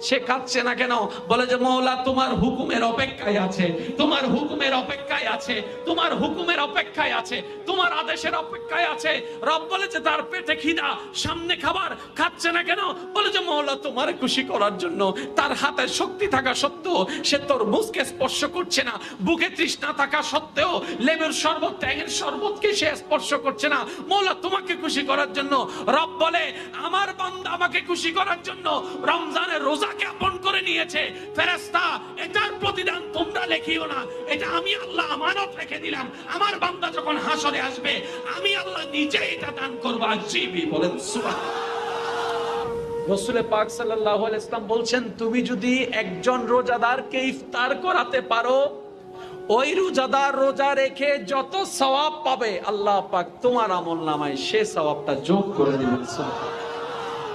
সে কাঁদছে না কেন? বলে যে মওলা তোমার হুকুমের অপেক্ষায় আছে, তোমার হুকুমের অপেক্ষায় আছে, তোমার হুকুমের অপেক্ষায় আছে, তোমার আদেশের অপেক্ষায় আছে। রব বলে যে তার পেটে খিদা, সামনে খাবার, খাচ্ছে না কেন? বলে যে মওলা তোমার খুশি করার জন্য। তার হাতে শক্তি থাকা সত্ত্বেও সে তরমুজকে স্পর্শ করছে না, বুকে তৃষ্ণা থাকা সত্ত্বেও লেবুর শরবত, ট্যাঙের শরবতকে সে স্পর্শ করছে না। মওলা তোমাকে খুশি করার জন্য। রব বলে আমার বান্দা আমাকে খুশি করার জন্য রমজানের রোজাকে আপন করে নিয়েছে। ফেরেশতা এটার প্রতিদান তোমরা লেখিও না, এটা আমি আল্লাহ আমানত রেখে দিলাম। আমার বান্দা যখন হাসরে আসবে আমি আল্লাহ নিজে এটা দান করব। আজিবি বলেন সুবহানাল্লাহ। রাসূল পাক সাল্লাল্লাহু আলাইহি ওয়াসাল্লাম বলছেন, তুমি যদি একজন রোজাদারকে ইফতার করাতে পারো, ওই রোজাদার রোজা রেখে যত সওয়াব পাবে আল্লাহ পাক তোমার আমলনামায় সে সওয়াবটা যোগ করে দিবেন। সুবহানাল্লাহ।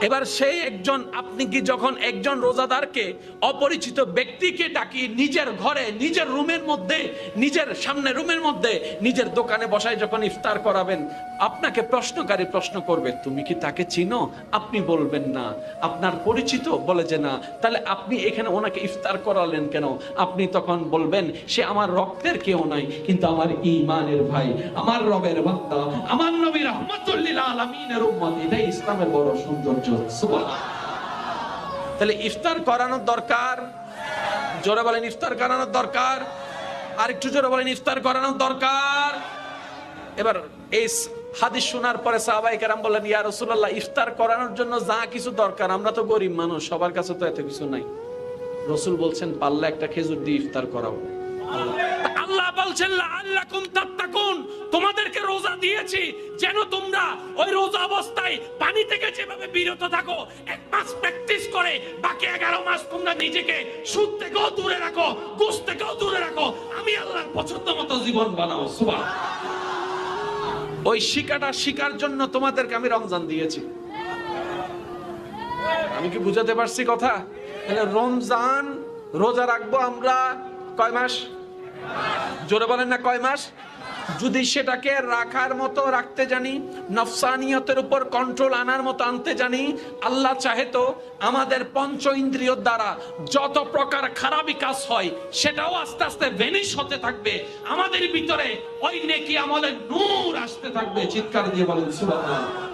এবার সেই একজন, আপনি কি যখন একজন রোজাদারকে, অপরিচিত ব্যক্তিকে ডাকি নিজের ঘরে, নিজের রুমের মধ্যে, নিজের সামনে রুমের মধ্যে, নিজের দোকানে বসায় যখন ইফতার করাবেন, আপনাকে প্রশ্নকারী প্রশ্ন করবে, তুমি কি তাকে চিনো? আপনি বলবেন না। আপনার পরিচিত? বলে যে না। তাহলে আপনি এখানে ওনাকে ইফতার করালেন কেন? আপনি তখন বলবেন, সে আমার রক্তের কেউ নয়, কিন্তু আমার ঈমানের ভাই, আমার রবের বান্দা, আমার নবী রাহমাতুল লিল আলামিনের উম্মত। এটাই ইসলামের বড় সৌন্দর্য। তাহলে ইফতার করানোর দরকার। জোরে বলেন ইফতার করানোর দরকার। আরেকটু জোরে বলেন ইফতার করানোর দরকার। এবার এই হাদিস শোনার পরে সাহাবায়ে কেরাম বললেন, ইয়া রাসূলুল্লাহ, ইফতার করানোর জন্য যা কিছু দরকার, আমরা তো গরিব মানুষ, সবার কাছে তো এত কিছু নাই। রাসূল বলছেন, পারলে একটা খেজুর দিয়ে ইফতার করাও। আল্লাহ বলছেন লাআল্লাকুম তাত্তাকুন, তোমাদেরকে রোজা দিয়েছি যেন তোমরা ওই রোজা অবস্থায় পানি থেকে যেভাবে বিরত থাকো, এক মাস প্র্যাকটিস করে বাকি 11 মাস তোমরা নিজেকে সুদ থেকেও দূরে রাখো, ঘুষ থেকেও দূরে রাখো, আমি আল্লাহর পছন্দ মতো জীবন বানাও। সুবহানাল্লাহ। ওই শিকাটা শিকার জন্য তোমাদেরকে আমি রমজান দিয়েছি। আমি কি বুঝাতে পারছি কথা? তাহলে রমজান রোজা রাখবো আমরা কয় মাস? জোরে বলেন না, কয় মাস? যদি সেটাকে রাখার মতো রাখতে জানি, নফসানিয়তের উপর কন্ট্রোল আনার মতো আনতে জানি, আল্লাহ চাহে তো আমাদের পঞ্চ ইন্দ্রিয় দ্বারা যত প্রকার খারাপি কাজ হয় সেটাও আস্তে আস্তে ভেনিশ হতে থাকবে। আমাদের ভিতরে ওই নেকি আমলের নূর আসতে থাকবে। চিৎকার দিয়ে বলেন সুবহানাল্লাহ।